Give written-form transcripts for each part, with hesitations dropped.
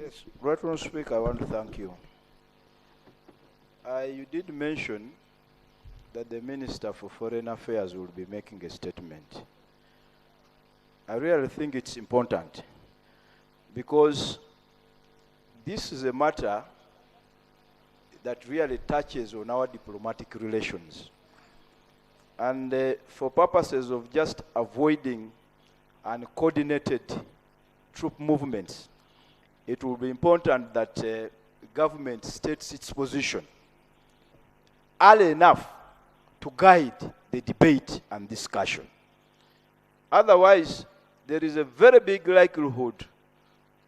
Yes, Right Honourable Speaker, I want to thank you. You did mention that the Minister for Foreign Affairs will be making a statement. I really think it's important because this is a matter that really touches on our diplomatic relations. And for purposes of just avoiding uncoordinated troop movements, it will be important that government states its position early enough to guide the debate and discussion. Otherwise, there is a very big likelihood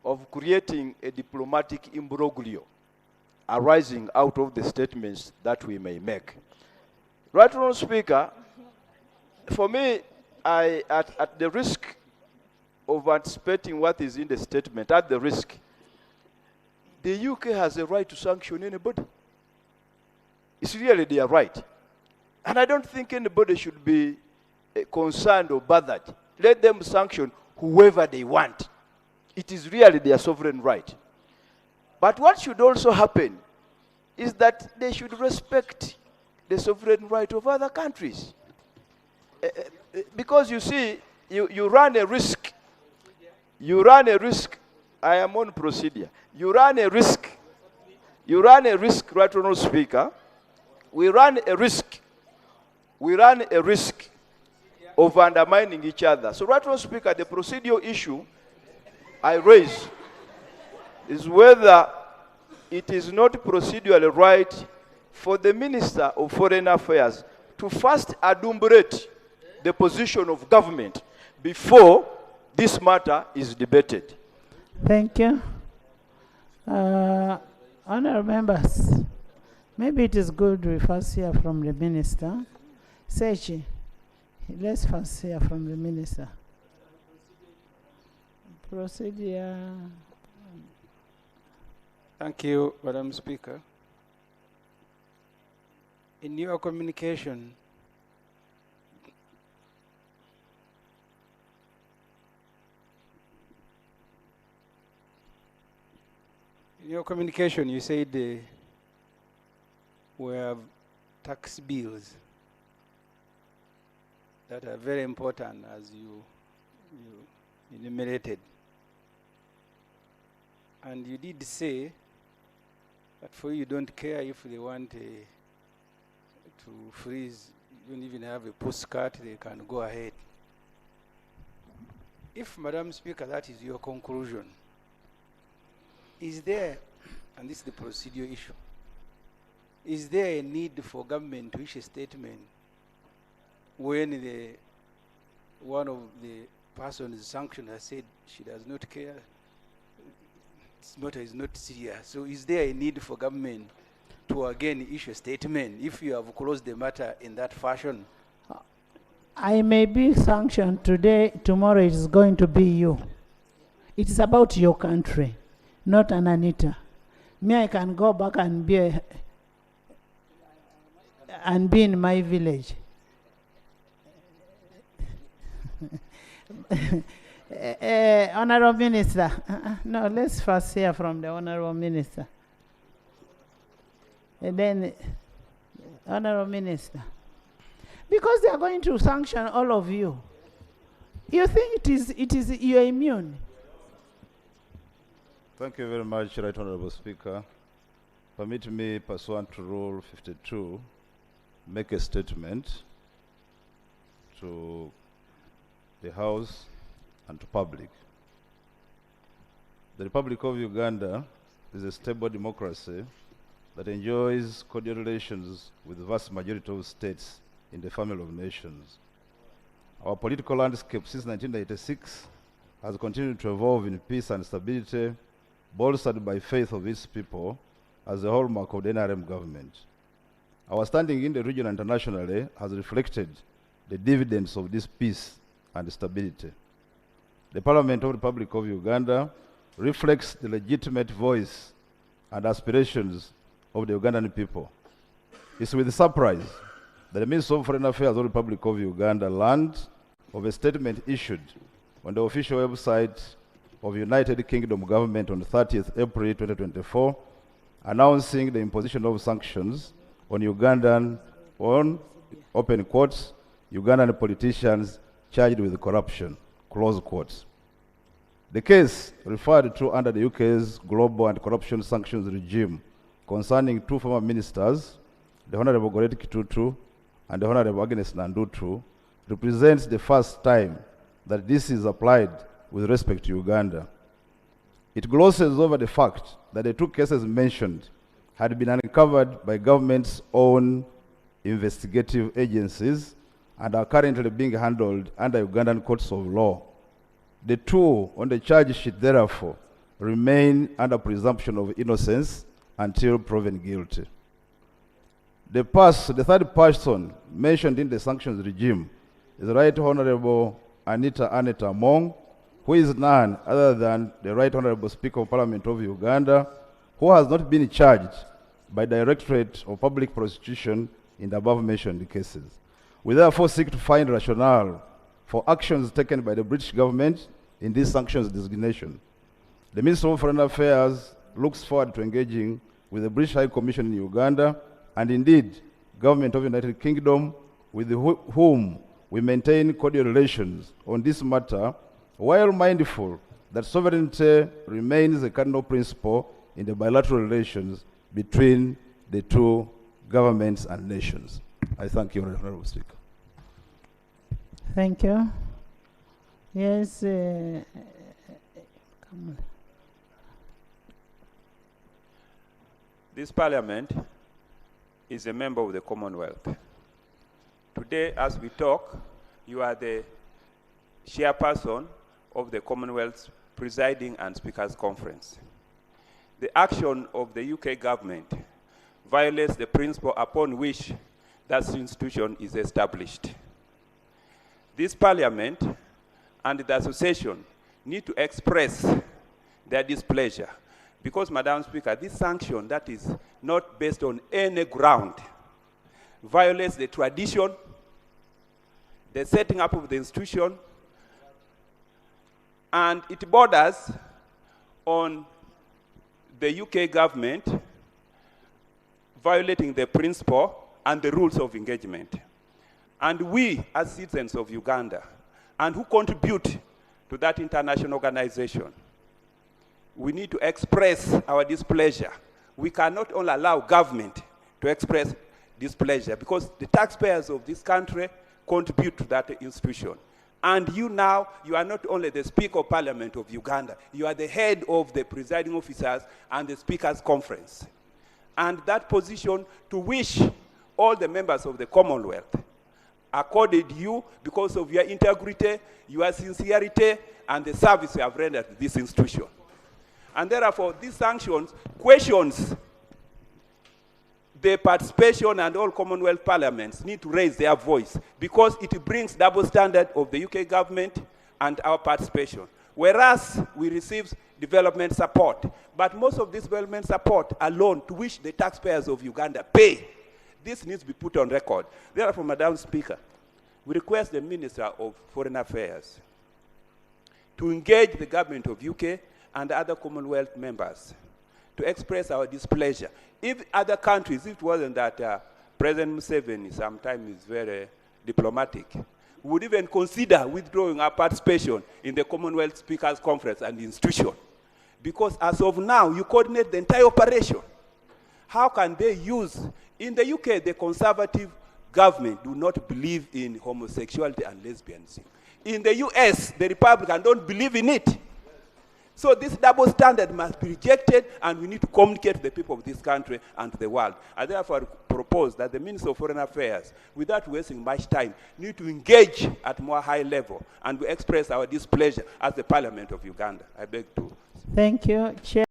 of creating a diplomatic imbroglio arising out of the statements that we may make. Right Honourable Speaker, for me, at the risk of anticipating what is in the statement, at the risk, the UK has a right to sanction anybody. It's really their right. And I don't think anybody should be concerned or bothered. Let them sanction whoever they want. It is really their sovereign right. But what should also happen is that they should respect the sovereign right of other countries. Because you see, you run a risk. You run a risk. I am on procedure. You run a risk. You run a risk, Right Honourable Speaker. We run a risk. We run a risk of undermining each other. So, Right Honourable Speaker, the procedural issue I raise is whether it is not procedurally right for the Minister of Foreign Affairs to first adumbrate the position of government before this matter is debated. Thank you. Honourable members, maybe it is good we first hear from the Minister. Sechi, let's first hear from the Minister. Procedure. Thank you, Madam Speaker. In your communication, you said we have tax bills that are very important, as you enumerated. And you did say that for you don't care if they want to freeze, you don't even have a postcard, they can go ahead. If, Madam Speaker, that is your conclusion, is there, and this is the procedural issue, is there a need for government to issue a statement when one of the persons sanctioned has said she does not care? This matter is not serious. So is there a need for government to again issue a statement if you have closed the matter in that fashion? I may be sanctioned today, tomorrow it is going to be you. It is about your country, not an Anita. Me, I can go back and be in my village. Honourable Minister, no, let's first hear from the Honourable Minister. And then, Honourable Minister, because they are going to sanction all of you. You think you are immune? Thank you very much, Right Honourable Speaker. Permit me, pursuant to Rule 52, make a statement to the House and to public. The Republic of Uganda is a stable democracy that enjoys cordial relations with the vast majority of states in the family of nations. Our political landscape since 1996 has continued to evolve in peace and stability, bolstered by faith of its people as the hallmark of the NRM government. Our standing in the region and internationally has reflected the dividends of this peace and stability. The Parliament of the Republic of Uganda reflects the legitimate voice and aspirations of the Ugandan people. It's with surprise that the Minister of Foreign Affairs of the Republic of Uganda learned of a statement issued on the official website of United Kingdom government on 30th April 2024, announcing the imposition of sanctions on open quotes, Ugandan politicians charged with corruption, close quotes. The case referred to under the UK's global anti-corruption sanctions regime concerning two former ministers, the Honorable Goretti Kitutu and the Honorable Agnes Nandutu, represents the first time that this is applied with respect to Uganda. It glosses over the fact that the two cases mentioned had been uncovered by government's own investigative agencies and are currently being handled under Ugandan courts of law. The two on the charge sheet, therefore, remain under presumption of innocence until proven guilty. The third person mentioned in the sanctions regime is the Right Honorable Anita Mong, who is none other than the Right Honorable Speaker of Parliament of Uganda, who has not been charged by Directorate of Public Prosecution in the above-mentioned cases. We therefore seek to find rationale for actions taken by the British government in this sanctions designation. The Minister of Foreign Affairs looks forward to engaging with the British High Commission in Uganda, and indeed, Government of the United Kingdom, with whom we maintain cordial relations on this matter, while mindful that sovereignty remains a cardinal principle in the bilateral relations between the two governments and nations. I thank you, Honorable Speaker. Thank you. Yes, come on. This Parliament is a member of the Commonwealth. Today, as we talk, you are the chairperson of the Commonwealth's Presiding and Speakers Conference. The action of the UK government violates the principle upon which that institution is established. This Parliament and the Association need to express their displeasure because, Madam Speaker, this sanction that is not based on any ground violates the tradition, the setting up of the institution, and it borders on the UK government violating the principle and the rules of engagement. And we, as citizens of Uganda, and who contribute to that international organization, we need to express our displeasure. We cannot only allow government to express displeasure because the taxpayers of this country contribute to that institution. And you now, you are not only the Speaker of Parliament of Uganda, you are the head of the presiding officers and the Speakers Conference. And that position to which all the members of the Commonwealth accorded you because of your integrity, your sincerity, and the service you have rendered to this institution. And therefore, these sanctions questions the participation, and all Commonwealth parliaments need to raise their voice because it brings double standard of the UK government and our participation. Whereas we receive development support, but most of this development support alone to which the taxpayers of Uganda pay, this needs to be put on record. Therefore, Madam Speaker, we request the Minister of Foreign Affairs to engage the government of UK and other Commonwealth members to express our displeasure. If other countries, if it wasn't that President Museveni sometimes is very diplomatic, would even consider withdrawing our participation in the Commonwealth Speakers Conference and the institution. Because as of now, you coordinate the entire operation. How can they use, in the UK, the Conservative government do not believe in homosexuality and lesbianism. In the US, the Republicans don't believe in it. So this double standard must be rejected, and we need to communicate to the people of this country and to the world. I therefore propose that the Minister of Foreign Affairs, without wasting much time, need to engage at more high level and we express our displeasure as the Parliament of Uganda. I beg to. Thank you, Chair.